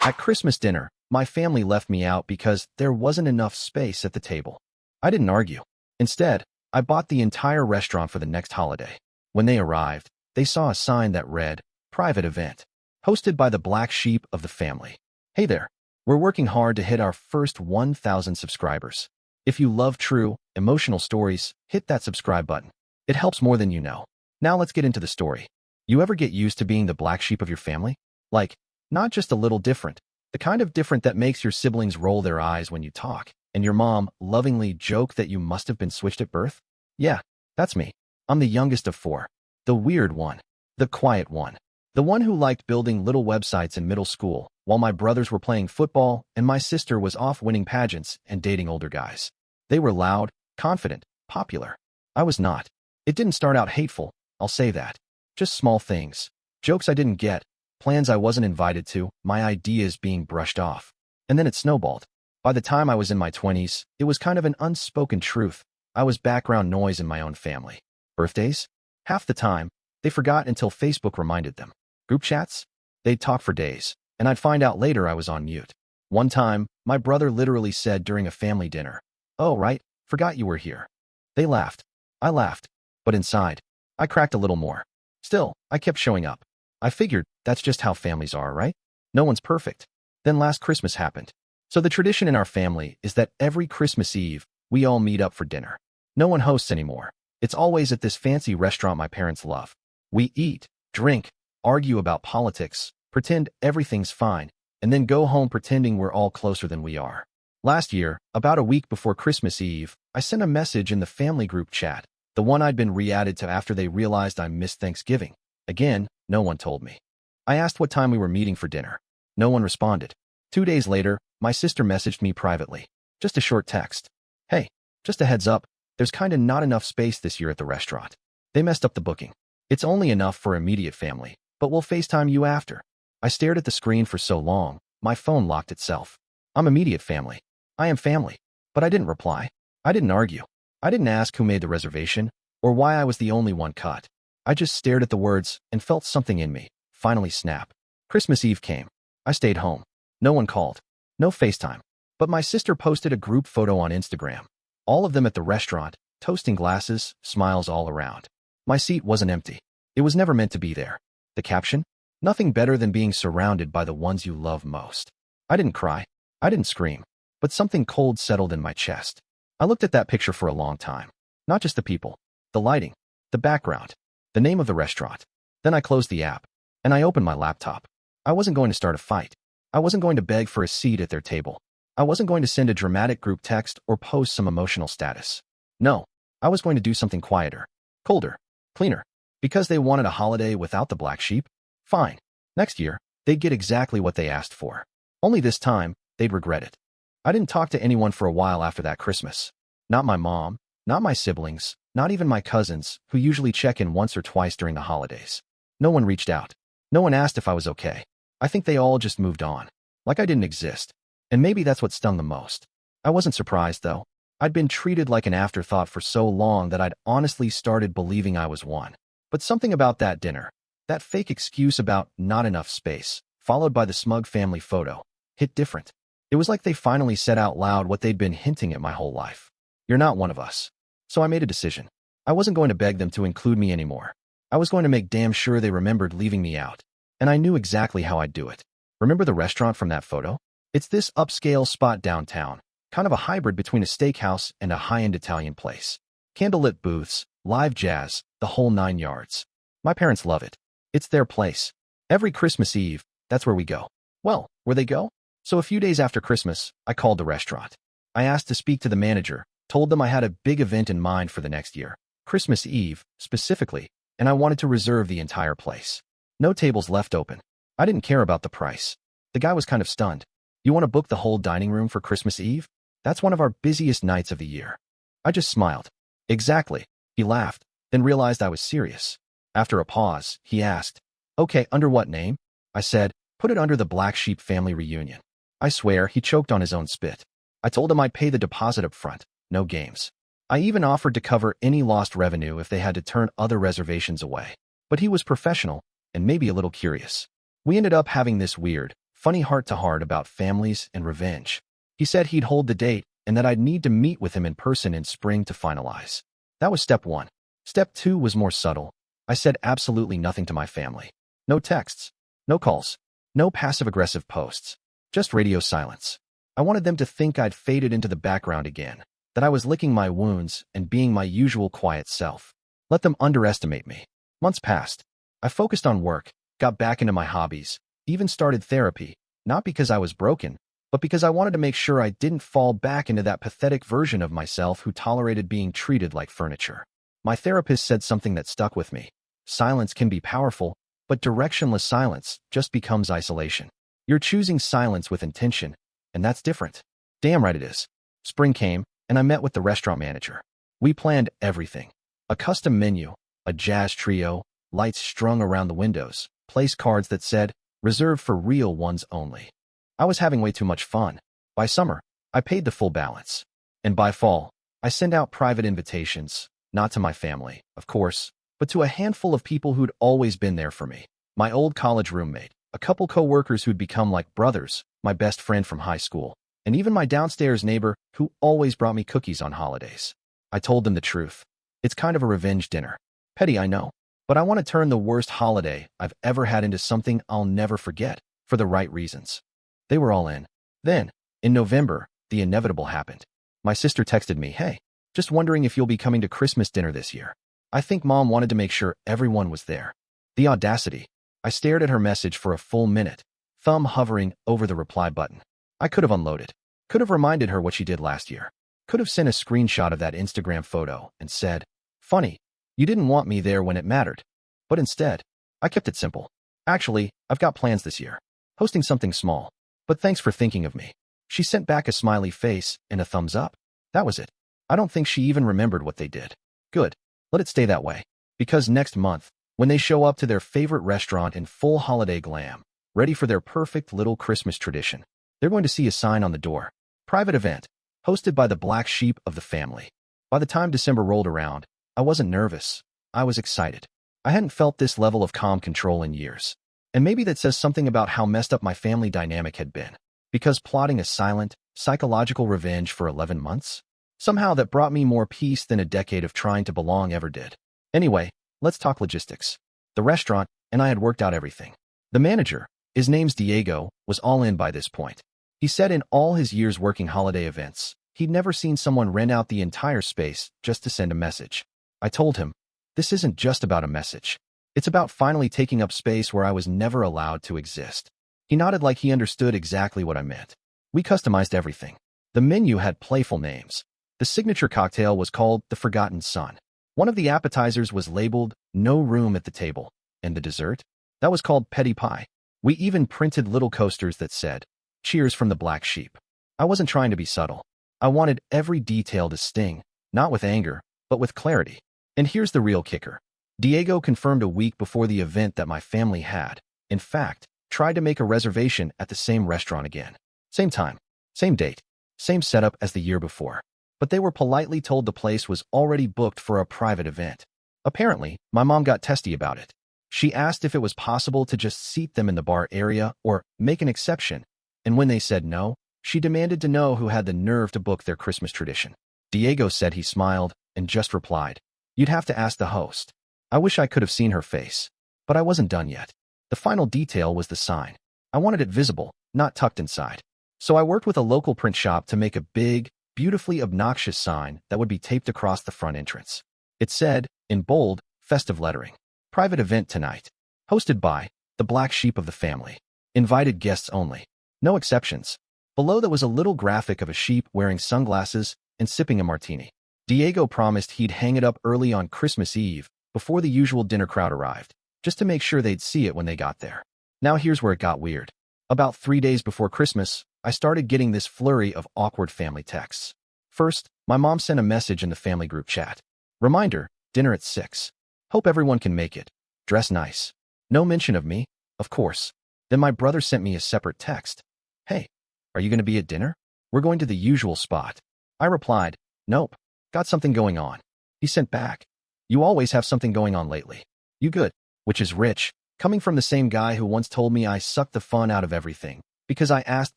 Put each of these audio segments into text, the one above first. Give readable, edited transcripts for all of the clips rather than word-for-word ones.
At Christmas dinner, my family left me out because there wasn't enough space at the table. I didn't argue. Instead, I bought the entire restaurant for the next holiday. When they arrived, they saw a sign that read, "Private event, hosted by the black sheep of the family." Hey there, we're working hard to hit our first 1,000 subscribers. If you love true, emotional stories, hit that subscribe button. It helps more than you know. Now let's get into the story. You ever get used to being the black sheep of your family? Like, not just a little different, the kind of different that makes your siblings roll their eyes when you talk, and your mom lovingly joke that you must have been switched at birth? Yeah, that's me. I'm the youngest of four. The weird one. The quiet one. The one who liked building little websites in middle school, while my brothers were playing football and my sister was off winning pageants and dating older guys. They were loud, confident, popular. I was not. It didn't start out hateful, I'll say that. Just small things. Jokes I didn't get, plans I wasn't invited to, my ideas being brushed off. And then it snowballed. By the time I was in my 20s, it was kind of an unspoken truth. I was background noise in my own family. Birthdays? Half the time, they forgot until Facebook reminded them. Group chats? They'd talk for days, and I'd find out later I was on mute. One time, my brother literally said during a family dinner, "Oh, right, forgot you were here." They laughed. I laughed. But inside, I cracked a little more. Still, I kept showing up. I figured that's just how families are, right? No one's perfect. Then last Christmas happened. So the tradition in our family is that every Christmas Eve, we all meet up for dinner. No one hosts anymore. It's always at this fancy restaurant my parents love. We eat, drink, argue about politics, pretend everything's fine, and then go home pretending we're all closer than we are. Last year, about a week before Christmas Eve, I sent a message in the family group chat, the one I'd been re-added to after they realized I missed Thanksgiving. Again, no one told me. I asked what time we were meeting for dinner. No one responded. 2 days later, my sister messaged me privately. Just a short text. "Hey, just a heads up, there's kinda not enough space this year at the restaurant. They messed up the booking. It's only enough for immediate family, but we'll FaceTime you after." I stared at the screen for so long, my phone locked itself. I'm immediate family. I am family. But I didn't reply. I didn't argue. I didn't ask who made the reservation, or why I was the only one cut. I just stared at the words and felt something in me finally snap. Christmas Eve came. I stayed home. No one called. No FaceTime. But my sister posted a group photo on Instagram. All of them at the restaurant, toasting glasses, smiles all around. My seat wasn't empty. It was never meant to be there. The caption? "Nothing better than being surrounded by the ones you love most." I didn't cry. I didn't scream. But something cold settled in my chest. I looked at that picture for a long time. Not just the people, the lighting, the background, the name of the restaurant. Then I closed the app, and I opened my laptop. I wasn't going to start a fight. I wasn't going to beg for a seat at their table. I wasn't going to send a dramatic group text or post some emotional status. No, I was going to do something quieter, colder, cleaner. Because they wanted a holiday without the black sheep? Fine. Next year, they'd get exactly what they asked for. Only this time, they'd regret it. I didn't talk to anyone for a while after that Christmas. Not my mom, not my siblings, not even my cousins, who usually check in once or twice during the holidays. No one reached out. No one asked if I was okay. I think they all just moved on. Like I didn't exist. And maybe that's what stung the most. I wasn't surprised, though. I'd been treated like an afterthought for so long that I'd honestly started believing I was one. But something about that dinner, that fake excuse about not enough space, followed by the smug family photo, hit different. It was like they finally said out loud what they'd been hinting at my whole life. "You're not one of us." So I made a decision. I wasn't going to beg them to include me anymore. I was going to make damn sure they remembered leaving me out. And I knew exactly how I'd do it. Remember the restaurant from that photo? It's this upscale spot downtown, kind of a hybrid between a steakhouse and a high-end Italian place. Candlelit booths, live jazz, the whole 9 yards. My parents love it. It's their place. Every Christmas Eve, that's where we go. Well, where they go? So a few days after Christmas, I called the restaurant. I asked to speak to the manager, told them I had a big event in mind for the next year, Christmas Eve, specifically, and I wanted to reserve the entire place. No tables left open. I didn't care about the price. The guy was kind of stunned. "You want to book the whole dining room for Christmas Eve? That's one of our busiest nights of the year." I just smiled. "Exactly." He laughed, then realized I was serious. After a pause, he asked, "Okay, under what name?" I said, "Put it under the Black Sheep Family Reunion." I swear, he choked on his own spit. I told him I'd pay the deposit up front, no games. I even offered to cover any lost revenue if they had to turn other reservations away. But he was professional, and maybe a little curious. We ended up having this weird, Funny heart-to-heart about families and revenge. He said he'd hold the date and that I'd need to meet with him in person in spring to finalize. That was step 1. Step 2 was more subtle. I said absolutely nothing to my family. No texts, no calls, no passive-aggressive posts, just radio silence. I wanted them to think I'd faded into the background again, that I was licking my wounds and being my usual quiet self. Let them underestimate me. Months passed. I focused on work, got back into my hobbies, even started therapy, not because I was broken, but because I wanted to make sure I didn't fall back into that pathetic version of myself who tolerated being treated like furniture. My therapist said something that stuck with me. Silence can be powerful, but directionless silence just becomes isolation. You're choosing silence with intention, and that's different. Damn right it is. Spring came, and I met with the restaurant manager. We planned everything. A custom menu, a jazz trio, lights strung around the windows, place cards that said, "Reserved for real ones only." I was having way too much fun. By summer, I paid the full balance. And by fall, I sent out private invitations, not to my family, of course, but to a handful of people who'd always been there for me. My old college roommate, a couple co-workers who'd become like brothers, my best friend from high school, and even my downstairs neighbor who always brought me cookies on holidays. I told them the truth. It's kind of a revenge dinner. Petty, I know, but I want to turn the worst holiday I've ever had into something I'll never forget, for the right reasons. They were all in. Then, in November, the inevitable happened. My sister texted me, "Hey, just wondering if you'll be coming to Christmas dinner this year." I think Mom wanted to make sure everyone was there. The audacity. I stared at her message for a full minute, thumb hovering over the reply button. I could have unloaded. Could have reminded her what she did last year. Could have sent a screenshot of that Instagram photo and said, "Funny, you didn't want me there when it mattered." But instead, I kept it simple. "Actually, I've got plans this year. Hosting something small. But thanks for thinking of me." She sent back a smiley face and a thumbs up. That was it. I don't think she even remembered what they did. Good. Let it stay that way. Because next month, when they show up to their favorite restaurant in full holiday glam, ready for their perfect little Christmas tradition, they're going to see a sign on the door. Private event, hosted by the black sheep of the family. By the time December rolled around, I wasn't nervous. I was excited. I hadn't felt this level of calm control in years. And maybe that says something about how messed up my family dynamic had been. Because plotting a silent, psychological revenge for 11 months? Somehow that brought me more peace than a decade of trying to belong ever did. Anyway, let's talk logistics. The restaurant and I had worked out everything. The manager, his name's Diego, was all in by this point. He said in all his years working holiday events, he'd never seen someone rent out the entire space just to send a message. I told him, this isn't just about a message. It's about finally taking up space where I was never allowed to exist. He nodded like he understood exactly what I meant. We customized everything. The menu had playful names. The signature cocktail was called the Forgotten Son. One of the appetizers was labeled "No Room at the Table." And the dessert? That was called Petty Pie. We even printed little coasters that said, "Cheers from the Black Sheep." I wasn't trying to be subtle. I wanted every detail to sting, not with anger, but with clarity. And here's the real kicker. Diego confirmed a week before the event that my family had, in fact, tried to make a reservation at the same restaurant again. Same time, same date, same setup as the year before. But they were politely told the place was already booked for a private event. Apparently, my mom got testy about it. She asked if it was possible to just seat them in the bar area or make an exception, and when they said no, she demanded to know who had the nerve to book their Christmas tradition. Diego said he smiled and just replied, "You'd have to ask the host." I wish I could have seen her face, but I wasn't done yet. The final detail was the sign. I wanted it visible, not tucked inside. So I worked with a local print shop to make a big, beautifully obnoxious sign that would be taped across the front entrance. It said, in bold, festive lettering, "Private event tonight. Hosted by the Black Sheep of the family. Invited guests only. No exceptions." Below that was a little graphic of a sheep wearing sunglasses and sipping a martini. Diego promised he'd hang it up early on Christmas Eve, before the usual dinner crowd arrived, just to make sure they'd see it when they got there. Now here's where it got weird. About 3 days before Christmas, I started getting this flurry of awkward family texts. First, my mom sent a message in the family group chat. Reminder, dinner at 6. Hope everyone can make it. Dress nice. No mention of me, of course. Then my brother sent me a separate text. "Hey, are you going to be at dinner? We're going to the usual spot." I replied, "Nope. Got something going on." He sent back, "You always have something going on lately. You good?" Which is rich, coming from the same guy who once told me I sucked the fun out of everything, because I asked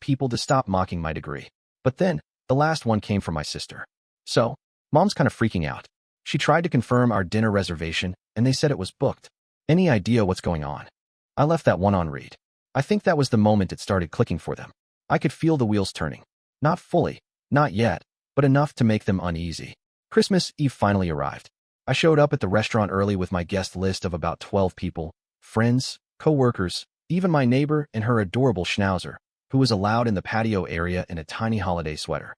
people to stop mocking my degree. But then, the last one came from my sister. So, Mom's kind of freaking out. She tried to confirm our dinner reservation, and they said it was booked. Any idea what's going on? I left that one on read. I think that was the moment it started clicking for them. I could feel the wheels turning. Not fully, not yet, but enough to make them uneasy. Christmas Eve finally arrived. I showed up at the restaurant early with my guest list of about 12 people, friends, co-workers, even my neighbor and her adorable schnauzer, who was allowed in the patio area in a tiny holiday sweater.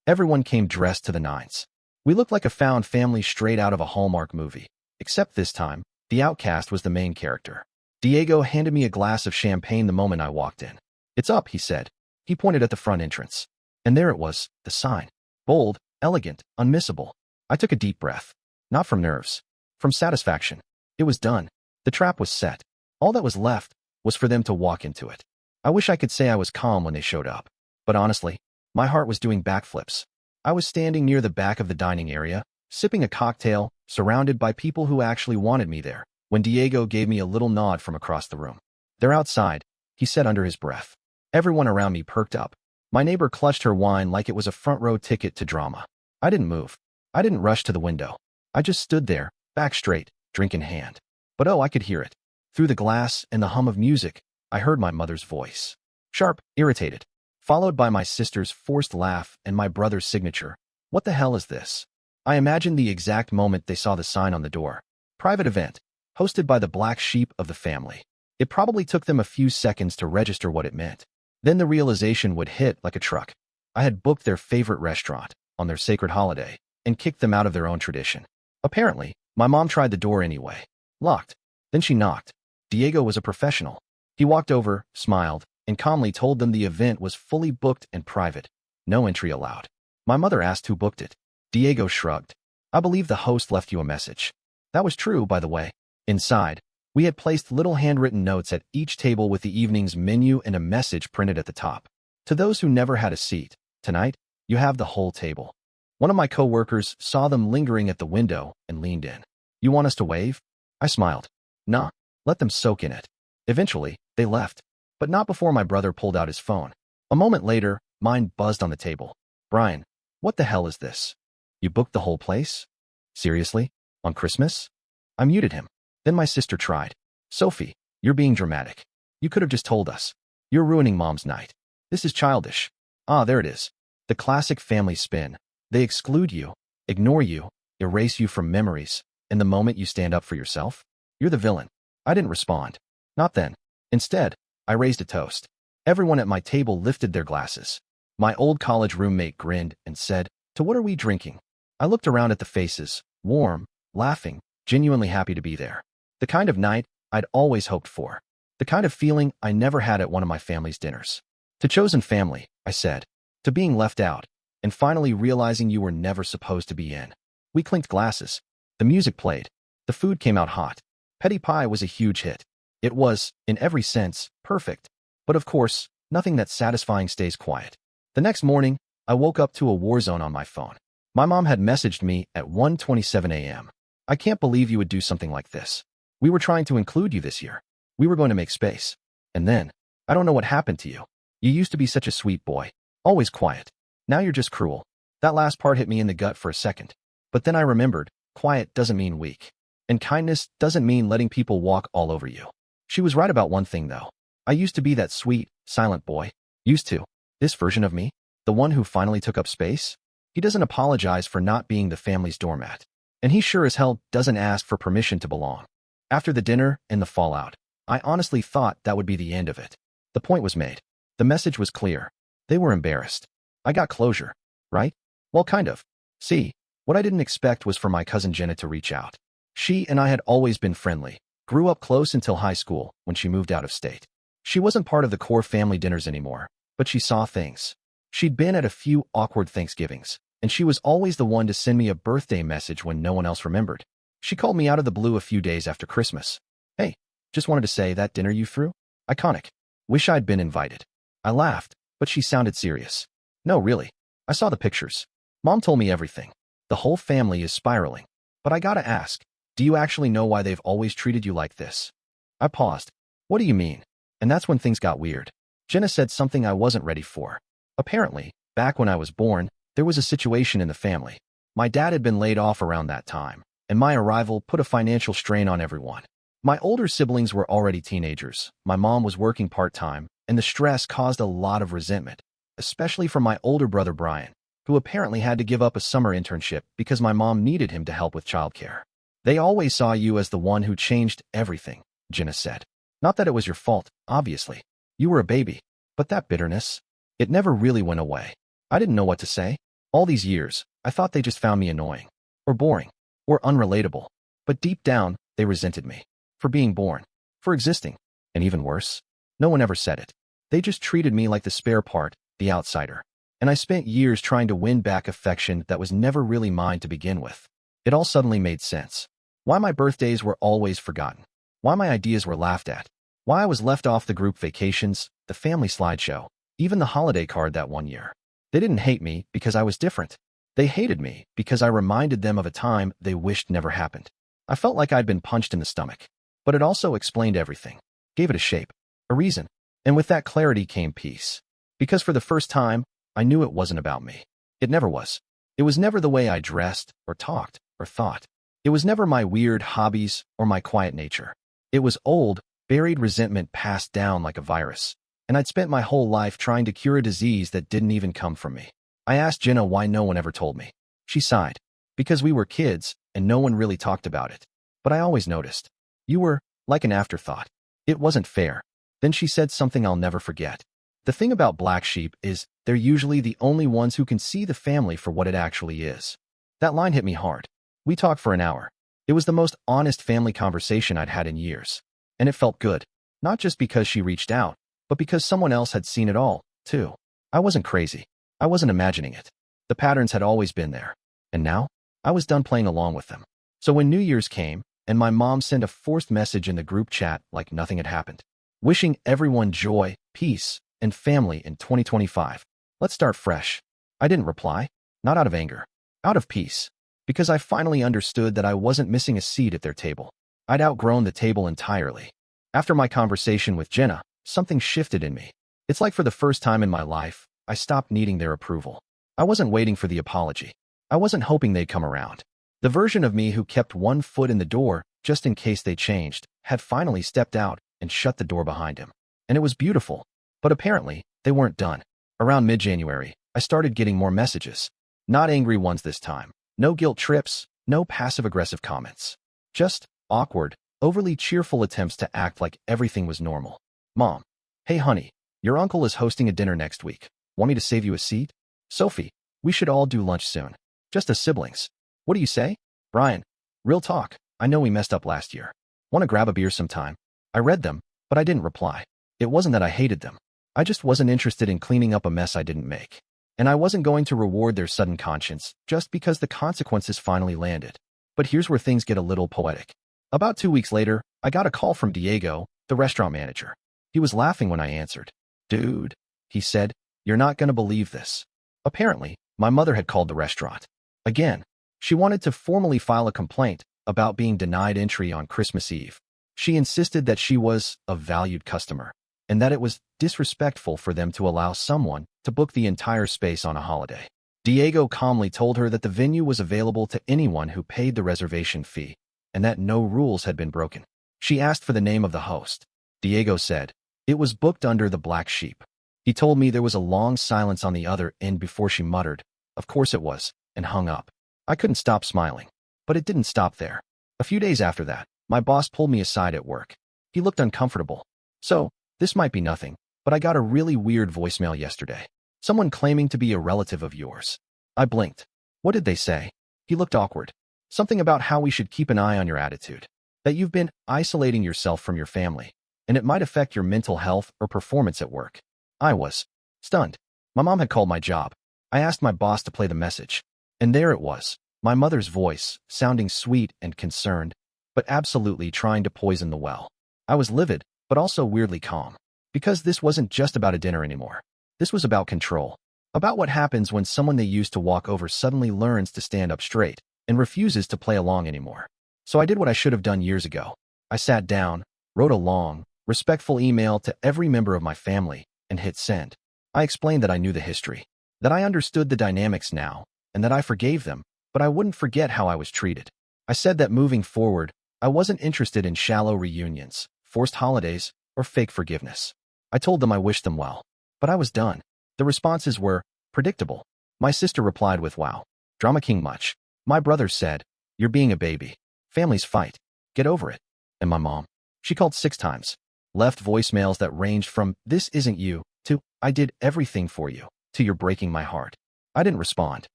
Everyone came dressed to the nines. We looked like a found family straight out of a Hallmark movie, except this time, the outcast was the main character. Diego handed me a glass of champagne the moment I walked in. "It's up," he said. He pointed at the front entrance. And there it was, the sign. Bold, elegant, unmissable. I took a deep breath. Not from nerves. From satisfaction. It was done. The trap was set. All that was left was for them to walk into it. I wish I could say I was calm when they showed up. But honestly, my heart was doing backflips. I was standing near the back of the dining area, sipping a cocktail, surrounded by people who actually wanted me there, when Diego gave me a little nod from across the room. "They're outside," he said under his breath. Everyone around me perked up. My neighbor clutched her wine like it was a front-row ticket to drama. I didn't move. I didn't rush to the window. I just stood there, back straight, drink in hand. But oh, I could hear it. Through the glass and the hum of music, I heard my mother's voice. Sharp, irritated, followed by my sister's forced laugh and my brother's signature. "What the hell is this?" I imagined the exact moment they saw the sign on the door. Private event, hosted by the black sheep of the family. It probably took them a few seconds to register what it meant. Then the realization would hit like a truck. I had booked their favorite restaurant on their sacred holiday and kicked them out of their own tradition. Apparently, my mom tried the door anyway. Locked. Then she knocked. Diego was a professional. He walked over, smiled, and calmly told them the event was fully booked and private. No entry allowed. My mother asked who booked it. Diego shrugged. "I believe the host left you a message." That was true, by the way. Inside, we had placed little handwritten notes at each table with the evening's menu and a message printed at the top. "To those who never had a seat, tonight, you have the whole table." One of my co-workers saw them lingering at the window and leaned in. "You want us to wave?" I smiled. "Nah, let them soak in it." Eventually, they left. But not before my brother pulled out his phone. A moment later, mine buzzed on the table. "Brian, what the hell is this? You booked the whole place? Seriously? On Christmas?" I muted him. Then my sister tried. "Sophie, you're being dramatic. You could have just told us. You're ruining Mom's night. This is childish." Ah, there it is. The classic family spin. They exclude you, ignore you, erase you from memories, and the moment you stand up for yourself, you're the villain. I didn't respond. Not then. Instead, I raised a toast. Everyone at my table lifted their glasses. My old college roommate grinned and said, "To what are we drinking?" I looked around at the faces, warm, laughing, genuinely happy to be there. The kind of night I'd always hoped for. The kind of feeling I never had at one of my family's dinners. "To chosen family," I said. "To being left out, and finally realizing you were never supposed to be in." We clinked glasses. The music played. The food came out hot. Petty pie was a huge hit. It was, in every sense, perfect. But of course, nothing that's satisfying stays quiet. The next morning, I woke up to a war zone on my phone. My mom had messaged me at 1:27 a.m. "I can't believe you would do something like this. We were trying to include you this year. We were going to make space. And then, I don't know what happened to you. You used to be such a sweet boy. Always quiet. Now you're just cruel." That last part hit me in the gut for a second. But then I remembered, quiet doesn't mean weak. And kindness doesn't mean letting people walk all over you. She was right about one thing, though. I used to be that sweet, silent boy. Used to. This version of me, the one who finally took up space, he doesn't apologize for not being the family's doormat. And he sure as hell doesn't ask for permission to belong. After the dinner and the fallout, I honestly thought that would be the end of it. The point was made. The message was clear. They were embarrassed. I got closure, right? Well, kind of. See, what I didn't expect was for my cousin Jenna to reach out. She and I had always been friendly, grew up close until high school when she moved out of state. She wasn't part of the core family dinners anymore, but she saw things. She'd been at a few awkward Thanksgivings, and she was always the one to send me a birthday message when no one else remembered. She called me out of the blue a few days after Christmas. "Hey, just wanted to say that dinner you threw? Iconic. Wish I'd been invited." I laughed, but she sounded serious. "No, really. I saw the pictures. Mom told me everything. The whole family is spiraling. But I gotta ask, do you actually know why they've always treated you like this?" I paused. "What do you mean?" And that's when things got weird. Jenna said something I wasn't ready for. Apparently, back when I was born, there was a situation in the family. My dad had been laid off around that time, and my arrival put a financial strain on everyone. My older siblings were already teenagers, my mom was working part-time, and the stress caused a lot of resentment, especially from my older brother Brian, who apparently had to give up a summer internship because my mom needed him to help with childcare. They always saw you as the one who changed everything, Jenna said. Not that it was your fault, obviously. You were a baby, but that bitterness, it never really went away. I didn't know what to say. All these years, I thought they just found me annoying, or boring, or unrelatable. But deep down, they resented me. For being born, for existing, and even worse, no one ever said it. They just treated me like the spare part, the outsider. And I spent years trying to win back affection that was never really mine to begin with. It all suddenly made sense. Why my birthdays were always forgotten. Why my ideas were laughed at. Why I was left off the group vacations, the family slideshow, even the holiday card that one year. They didn't hate me because I was different. They hated me because I reminded them of a time they wished never happened. I felt like I'd been punched in the stomach. But it also explained everything, gave it a shape, a reason, and with that clarity came peace. Because for the first time, I knew it wasn't about me. It never was. It was never the way I dressed, or talked, or thought. It was never my weird hobbies or my quiet nature. It was old, buried resentment passed down like a virus, and I'd spent my whole life trying to cure a disease that didn't even come from me. I asked Jenna why no one ever told me. She sighed. Because we were kids, and no one really talked about it. But I always noticed. You were like an afterthought. It wasn't fair. Then she said something I'll never forget. The thing about black sheep is they're usually the only ones who can see the family for what it actually is. That line hit me hard. We talked for an hour. It was the most honest family conversation I'd had in years. And it felt good. Not just because she reached out, but because someone else had seen it all, too. I wasn't crazy. I wasn't imagining it. The patterns had always been there. And now, I was done playing along with them. So when New Year's came, and my mom sent a forced message in the group chat like nothing had happened, wishing everyone joy, peace, and family in 2025. Let's start fresh. I didn't reply, not out of anger, out of peace, because I finally understood that I wasn't missing a seat at their table. I'd outgrown the table entirely. After my conversation with Jenna, something shifted in me. It's like for the first time in my life, I stopped needing their approval. I wasn't waiting for the apology. I wasn't hoping they'd come around. The version of me who kept one foot in the door, just in case they changed, had finally stepped out and shut the door behind him. And it was beautiful. But apparently, they weren't done. Around mid-January, I started getting more messages. Not angry ones this time. No guilt trips, no passive-aggressive comments. Just awkward, overly cheerful attempts to act like everything was normal. Mom. Hey honey, your uncle is hosting a dinner next week. Want me to save you a seat? Sophie, we should all do lunch soon. Just as siblings. What do you say? Brian, real talk, I know we messed up last year. Want to grab a beer sometime? I read them, but I didn't reply. It wasn't that I hated them. I just wasn't interested in cleaning up a mess I didn't make. And I wasn't going to reward their sudden conscience just because the consequences finally landed. But here's where things get a little poetic. About 2 weeks later, I got a call from Diego, the restaurant manager. He was laughing when I answered. Dude, he said, you're not going to believe this. Apparently, my mother had called the restaurant. Again, she wanted to formally file a complaint about being denied entry on Christmas Eve. She insisted that she was a valued customer, and that it was disrespectful for them to allow someone to book the entire space on a holiday. Diego calmly told her that the venue was available to anyone who paid the reservation fee, and that no rules had been broken. She asked for the name of the host. Diego said, it was booked under the Black Sheep. He told me there was a long silence on the other end before she muttered, of course it was, and hung up. I couldn't stop smiling. But it didn't stop there. A few days after that, my boss pulled me aside at work. He looked uncomfortable. So, this might be nothing, but I got a really weird voicemail yesterday. Someone claiming to be a relative of yours. I blinked. What did they say? He looked awkward. Something about how we should keep an eye on your attitude. That you've been isolating yourself from your family, and it might affect your mental health or performance at work. I was stunned. My mom had called my job. I asked my boss to play the message. And there it was. My mother's voice, sounding sweet and concerned, but absolutely trying to poison the well. I was livid, but also weirdly calm. Because this wasn't just about a dinner anymore. This was about control. About what happens when someone they used to walk over suddenly learns to stand up straight and refuses to play along anymore. So I did what I should have done years ago. I sat down, wrote a long, respectful email to every member of my family, and hit send. I explained that I knew the history, that I understood the dynamics now, and that I forgave them, but I wouldn't forget how I was treated. I said that moving forward, I wasn't interested in shallow reunions, forced holidays, or fake forgiveness. I told them I wished them well, but I was done. The responses were predictable. My sister replied with, "Wow, drama king much." My brother said, "You're being a baby. Families fight. Get over it." And my mom, she called 6 times, left voicemails that ranged from, "This isn't you," to, "I did everything for you," to, "You're breaking my heart." I didn't respond,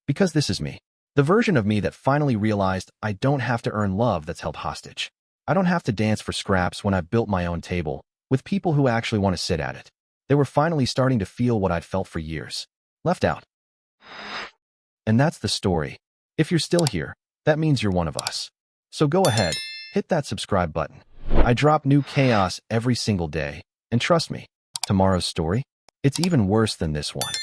because this is me. The version of me that finally realized I don't have to earn love that's held hostage. I don't have to dance for scraps when I've built my own table, with people who actually want to sit at it. They were finally starting to feel what I'd felt for years. Left out. And that's the story. If you're still here, that means you're one of us. So go ahead, hit that subscribe button. I drop new chaos every single day, and trust me, tomorrow's story, it's even worse than this one.